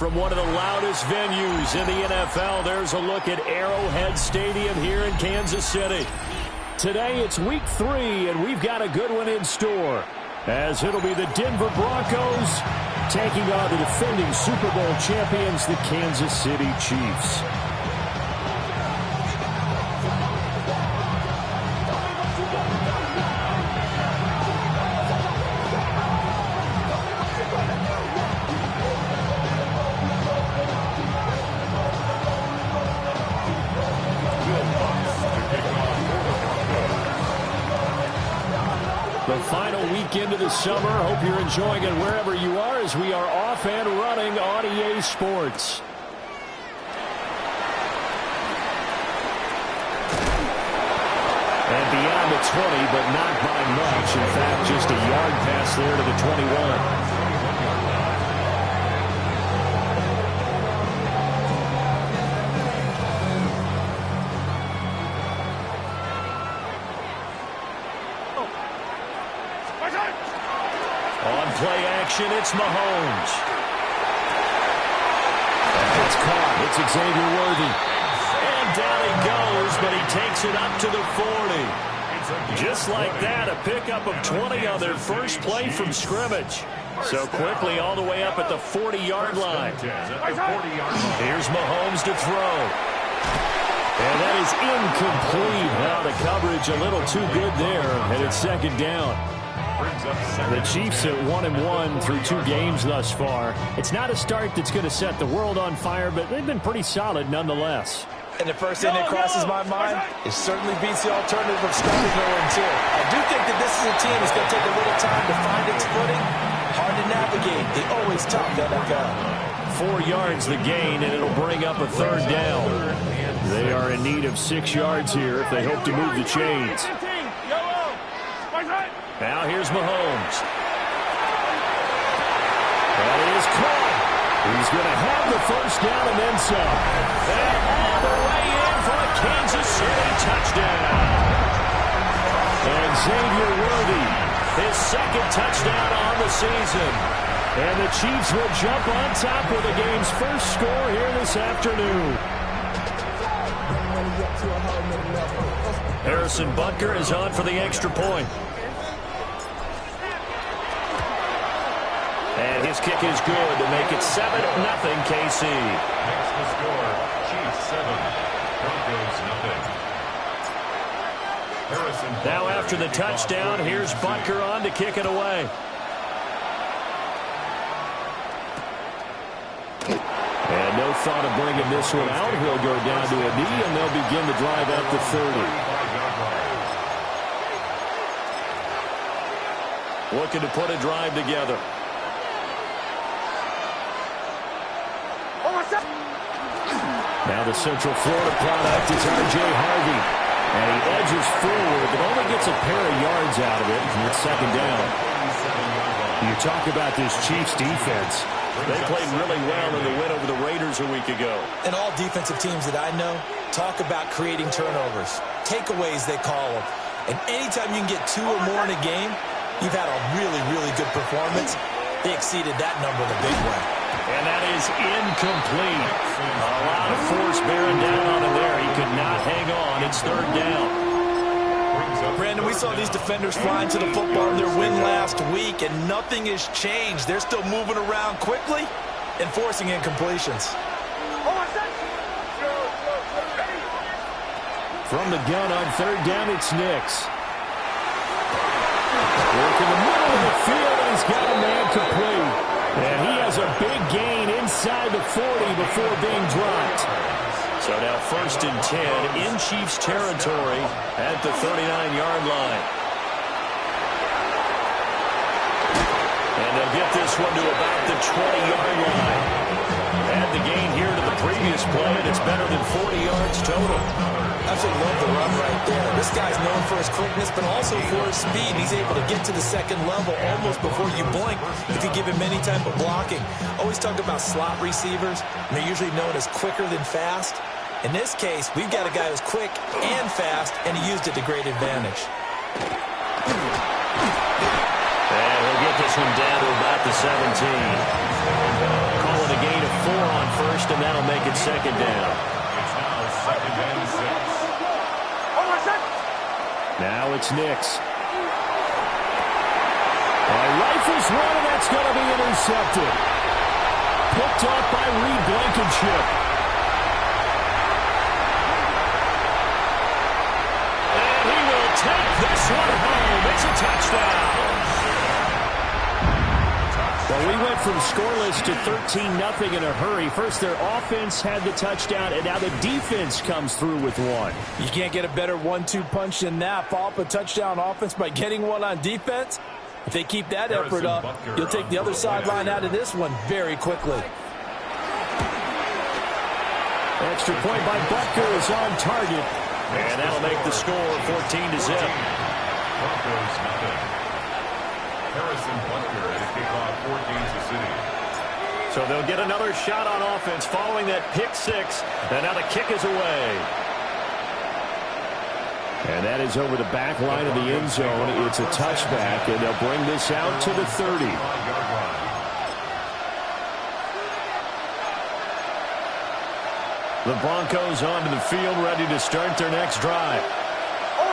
From one of the loudest venues in the NFL, there's a look at Arrowhead Stadium here in Kansas City. Today it's week 3, and we've got a good one in store, as it'll be the Denver Broncos taking on the defending Super Bowl champions, the Kansas City Chiefs. The final weekend of the summer. Hope you're enjoying it wherever you are as we are off and running on EA Sports. And beyond the 20, but not by much. In fact, just a yard pass there to the 21. Play action, it's Mahomes. It's caught. It's Xavier Worthy. And down he goes, but he takes it up to the 40. Just like that, a pickup of 20 on their first play from scrimmage. So quickly all the way up at the 40-yard line. Here's Mahomes to throw. And that is incomplete. Now the coverage a little too good there, and it's second down. The Chiefs at 1-1 through 2 games thus far. It's not a start that's going to set the world on fire, but they've been pretty solid nonetheless. And the first thing that crosses my mind, it certainly beats the alternative of starting 0-2. I do think that this is a team that's going to take a little time to find its footing. Hard to navigate. The always tough NFL. 4 yards the gain, and it'll bring up a third down. They are in need of 6 yards here if they hope to move the chains. Now here's Mahomes. That is caught. He's going to have the first down and then some. And all the way in for a Kansas City touchdown. And Xavier Worthy, his second touchdown on the season. And the Chiefs will jump on top with the game's first score here this afternoon. Harrison Butker is on for the extra point. And his kick is good to make it 7-0 KC. Next the score, Chiefs 7, Broncos 0. Now after the touchdown, here's Butker on to kick it away. And no thought of bringing this one out. He'll go down to a knee, and they'll begin the drive at the 30. Looking to put a drive together. Now the Central Florida product is R.J. Harvey. And he edges forward, but only gets a pair of yards out of it. And it's second down. You talk about this Chiefs defense. They played really well in the win over the Raiders a week ago. And all defensive teams that I know talk about creating turnovers. Takeaways, they call them. And anytime you can get 2 or more in a game, you've had a really, really good performance. They exceeded that number in a big way. And that is incomplete. A lot of force bearing down on him there. He could not hang on. It's third down. Brandon, we saw these defenders flying to the football in their win last week, and nothing has changed. They're still moving around quickly and forcing incompletions. From the gun on third down, it's Nix. Work in the middle of the field, and he's got a man complete. And he has a big gain inside the 40 before being dropped. So now first and 10 in Chiefs territory at the 39-yard line. And they'll get this one to about the 20-yard line. Add the gain here to the previous play, and it's better than 40 yards total. Absolutely love the run right there. This guy's known for his quickness, but also for his speed. He's able to get to the second level almost before you blink if you give him any type of blocking. Always talk about slot receivers, and they're usually known as quicker than fast. In this case, we've got a guy who's quick and fast, and he used it to great advantage. And he'll get this one down to about the 17. Call it a gain of 4 on first, and that'll make it second down. It's now second and 6. Now it's Nix. Rifles one, and that's going to be intercepted. Picked up by Reed Blankenship. And he will take this one home. It's a touchdown. Well, we went from scoreless to 13-0 in a hurry. First, their offense had the touchdown, and now the defense comes through with one. You can't get a better 1-2 punch than that. Follow up a touchdown offense by getting one on defense. If they keep that effort up, you'll take the other sideline out of this one very quickly. Extra point by Butker is on target. And that'll make the score 14-0. Broncos nothing. Harrison Butker at a kickoff for Kansas City. So they'll get another shot on offense following that pick six. And now the kick is away. And that is over the back line of the end zone. It's a touchback, and they'll bring this out to the 30. The Broncos onto the field, ready to start their next drive.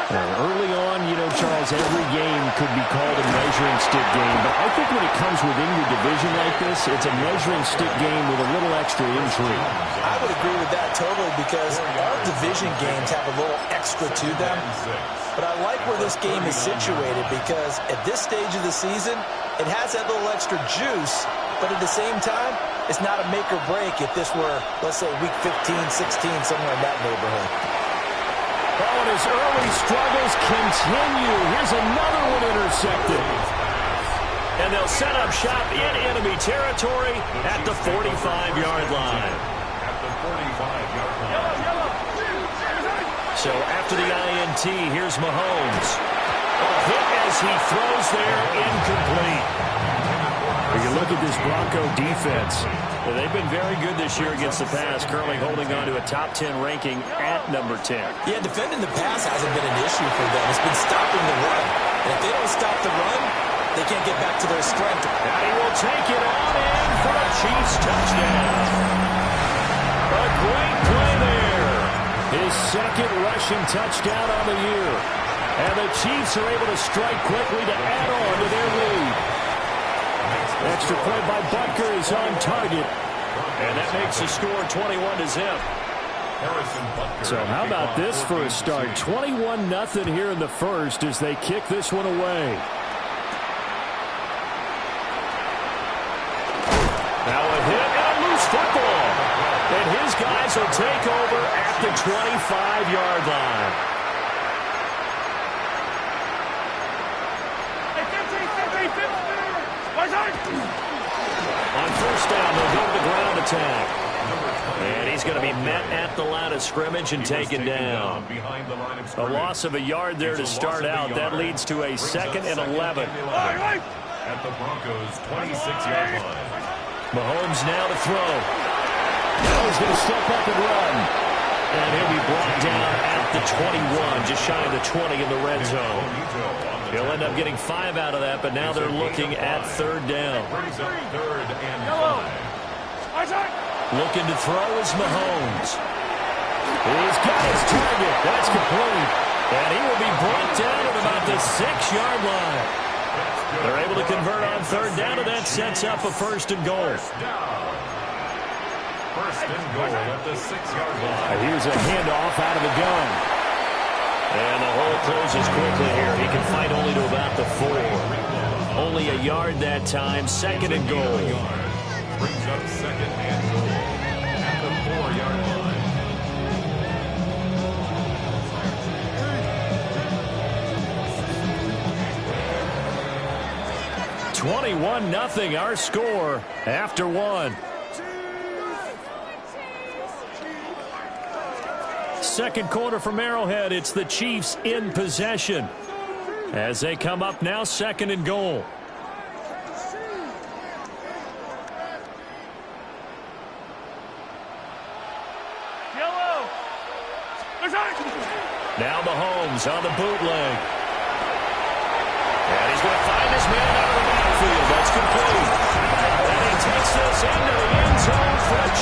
Early on, you know, Charles, every game could be called a measuring stick game. But I think when it comes within your division like this, it's a measuring stick game with a little extra intrigue. I would agree with that totally because all division games have a little extra to them. But I like where this game is situated because at this stage of the season, it has that little extra juice. But at the same time, it's not a make or break if this were, let's say, week 15, 16, somewhere in that neighborhood. Oh, and his early struggles continue. Here's another one intercepted. And they'll set up shop in enemy territory at the 45-yard line. At the 45-yard line. So after the INT, here's Mahomes. A hit as he throws there, incomplete. When you look at this Bronco defense, they've been very good this year against the pass, currently holding on to a top 10 ranking at number 10. Yeah, defending the pass hasn't been an issue for them. It's been stopping the run. And if they don't stop the run, they can't get back to their strength. And he will take it on in for a Chiefs touchdown. A great play there. His second rushing touchdown on the year. And the Chiefs are able to strike quickly to add on to their lead. Extra point by Butker is on target. And that makes the score 21-0. So how about this for a start? 21-0 here in the first as they kick this one away. Now a hit and a loose football. And his guys will take over at the 25-yard line. On first down, they'll go to the ground attack. And he's going to be met at the line of scrimmage and taken down. A loss of a yard there to start out. That leads to a 2nd and 11. At the Broncos' 26-yard line. Mahomes now to throw. Now he's going to step up and run. And he'll be brought down at the 21, just shy of the 20 in the red zone. He'll end up getting 5 out of that, but now they're looking at 3rd down. Looking to throw is Mahomes. He's got his target. That's complete. And he will be brought down at about the 6-yard line. They're able to convert on 3rd down, and that sets up a 1st and goal. First and goal at the 6-yard line. Here's a handoff out of the gun. And the hole closes quickly here. He can fight only to about the 4. Only a yard that time. 2nd and goal. Brings up 2nd and goal at the 4-yard line. 21-0 our score after 1. Second quarter from Arrowhead. It's the Chiefs in possession as they come up now 2nd and goal. Now Mahomes on the bootleg. And he's going to find his man out of the backfield.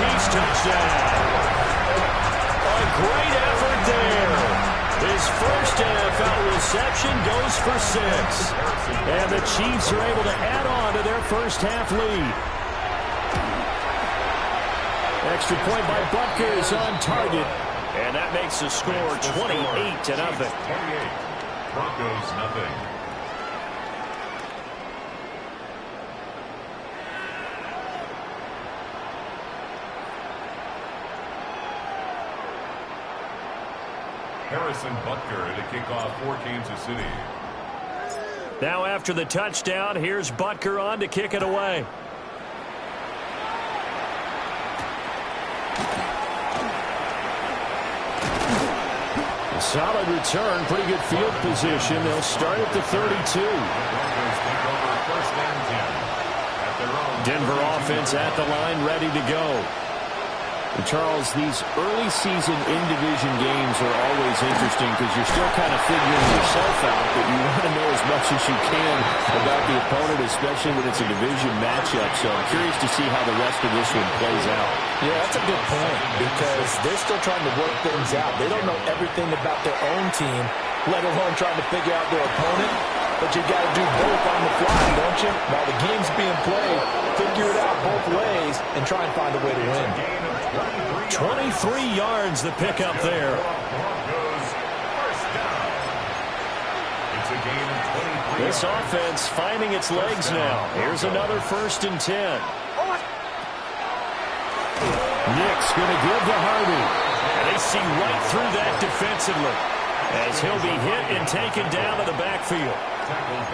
Chiefs touchdown. A great effort there. His first NFL reception goes for 6. And the Chiefs are able to add on to their first half lead. Extra point by Butker is on target. And that makes the score 28-0. 28. Broncos nothing. Harrison Butker to kick off for Kansas City. Now after the touchdown, here's Butker on to kick it away. A solid return, pretty good field position. They'll start at the 32. Denver offense at the line, ready to go. And Charles, these early season in-division games are always interesting because you're still kind of figuring yourself out, but you want to know as much as you can about the opponent, especially when it's a division matchup. So I'm curious to see how the rest of this one plays out. Yeah, that's a good point because they're still trying to work things out. They don't know everything about their own team, let alone trying to figure out their opponent. But you got to do both on the fly, don't you? While the game's being played, figure it out both ways and try and find a way to win. 23 yards the pickup there. This offense finding its legs now. Here's another 1st and 10. Nick's going to give to Harvey. And they see right through that defensively as he'll be hit and taken down in the backfield.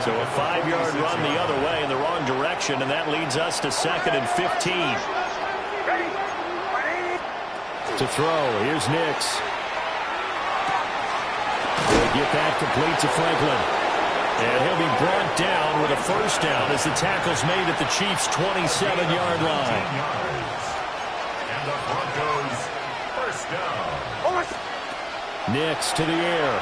So a 5-yard run the other way in the wrong direction, and that leads us to 2nd and 15. To throw, here's Nix. They get that complete to Franklin. And he'll be brought down with a 1st down as the tackle's made at the Chiefs' 27-yard line. And the Broncos 1st down. Nix to the air.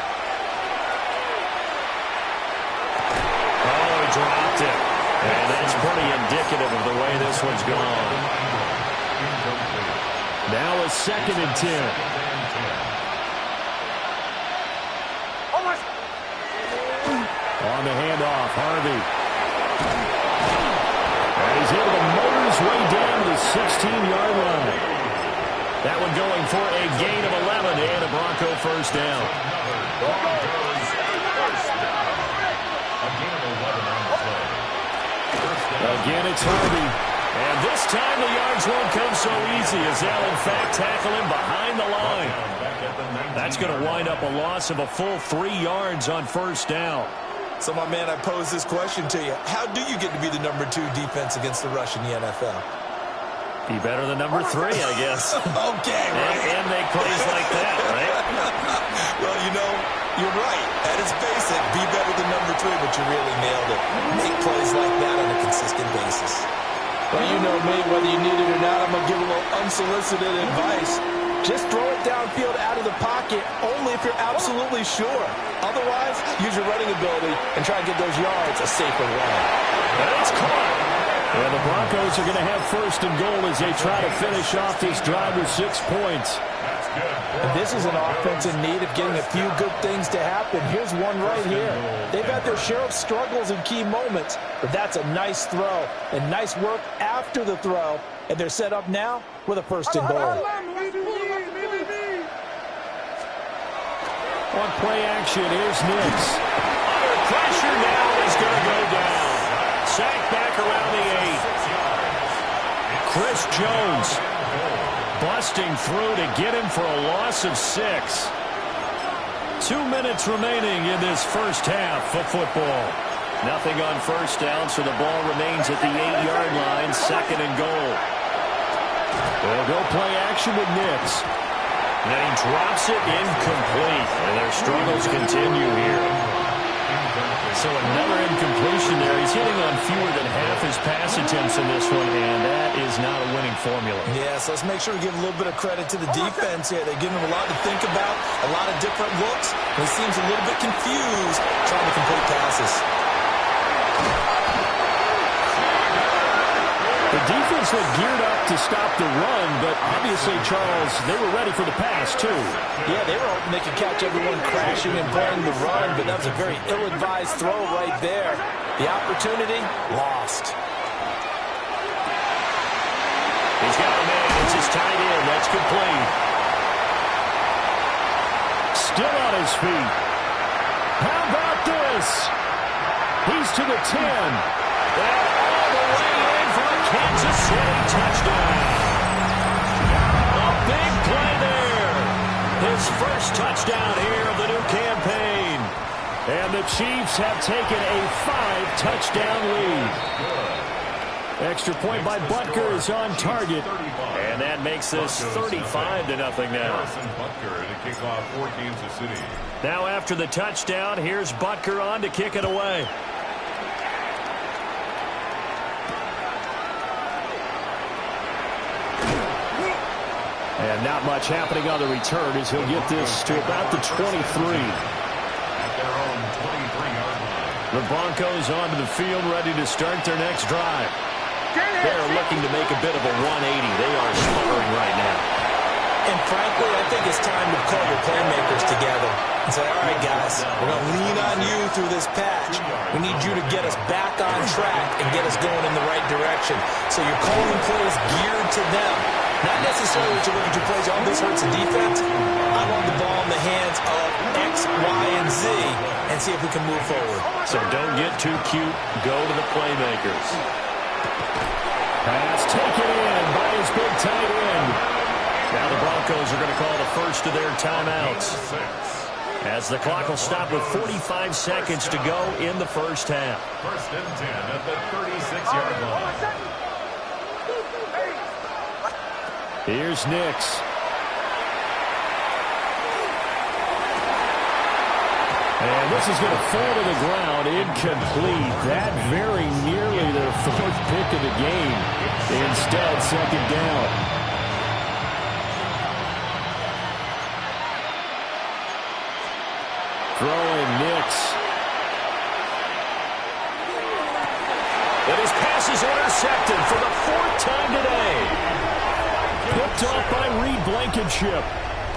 Oh, he dropped it. And that's pretty indicative of the way this one's gone. Now a 2nd and 10. On the handoff, Harvey. And he's able to motor his way down to the 16-yard line. That one going for a gain of 11 and a Bronco 1st down. Again, it's Harvey. And this time the yards won't come so easy as they'll, in fact, tackle him behind the line. That's going to wind up a loss of a full 3 yards on 1st down. So, my man, I pose this question to you. How do you get to be the number 2 defense against the rush in the NFL? Be better than number 3, I guess. Okay, right. And make plays like that, right? Well, you know, you're right. At its basic, be better than number 3, but you really nailed it. Make plays like that on a consistent basis. Well, you know me, whether you need it or not, I'm going to give a little unsolicited advice. Just throw it downfield out of the pocket only if you're absolutely sure. Otherwise, use your running ability and try and get those yards a safer way. And it's caught. And the Broncos are going to have 1st and goal as they try to finish off this drive with 6 points. And this is an offense in need of getting a few good things to happen. Here's one right here. They've had their share of struggles in key moments, but that's a nice throw and nice work after the throw. And they're set up now with a 1st and goal. On play action, here's Nix. Under pressure now is going to go down. Sacked back around the 8. Chris Jones busting through to get him for a loss of 6. 2 minutes remaining in this 1st half of football. Nothing on 1st down, so the ball remains at the 8-yard line, 2nd and goal. They'll go play action with Nix. And he drops it incomplete. And their struggles continue here. So another incompletion there. He's hitting on fewer than half his pass attempts in this one, and that is not a winning formula. Yeah, so let's make sure to give a little bit of credit to the defense here. They give him a lot to think about, a lot of different looks, and he seems a little bit confused trying to complete passes. The defense looked geared up to stop the run, but obviously, Charles, they were ready for the pass, too. Yeah, they were hoping they could catch everyone crashing and playing the run, but that was a very ill-advised throw right there. The opportunity, lost. He's got a man. It's just tied in. That's complete. Still on his feet. How about this? He's to the 10. And all the way in for a Kansas City touchdown. A big play there. His first touchdown here of the new campaign. And the Chiefs have taken a 5-touchdown lead. Extra point by Butker is on target. And that makes this 35-0 now. Butker to kick off for Kansas City. Now after the touchdown, here's Butker on to kick it away. And not much happening on the return as he'll get this to about the 23. At their own 23-yard line. The Broncos onto the field ready to start their next drive. They're looking to make a bit of a 180. They are sputtering right now. And frankly, I think it's time to call your playmakers together and say, all right, guys, we're going to lean on you through this patch. We need you to get us back on track and get us going in the right direction. So you're calling plays geared to them. Not necessarily that you're looking to plays, oh, this hurts the defense. I want the ball in the hands of X, Y, and Z and see if we can move forward. So don't get too cute. Go to the playmakers. Pass taken in by his big tight end. Now the Broncos are going to call the first of their timeouts. As the clock will stop with 45 seconds to go in the first half. First and 10 at the 36-yard line. Here's Nix. And this is going to fall to the ground, incomplete. That very nearly their fourth pick of the game. Instead, second down. Throwing Nix. And his pass is intercepted for the fourth time today. Picked off by Reed Blankenship.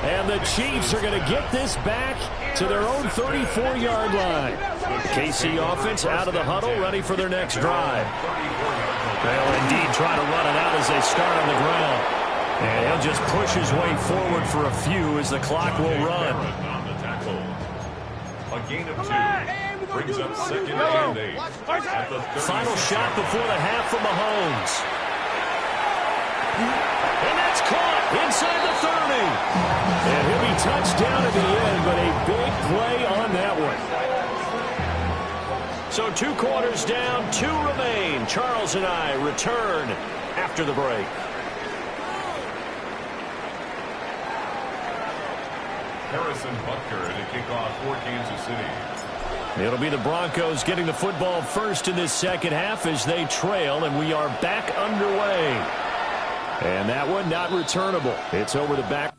And the Chiefs are going to get this back to their own 34-yard line. KC offense out of the huddle, ready for their next drive. They'll indeed try to run it out as they start on the ground. And he'll just push his way forward for a few as the clock will run. A gain of 2 brings up second and 8. Final shot before the half from Mahomes. And that's caught inside the 30. And he'll be touched down at the end, but a big play on that one. So 2 quarters down, 2 remain. Charles and I return after the break. Harrison Butker to kick off for Kansas City. It'll be the Broncos getting the football first in this second half as they trail, and we are back underway. And that one not returnable. It's over the back.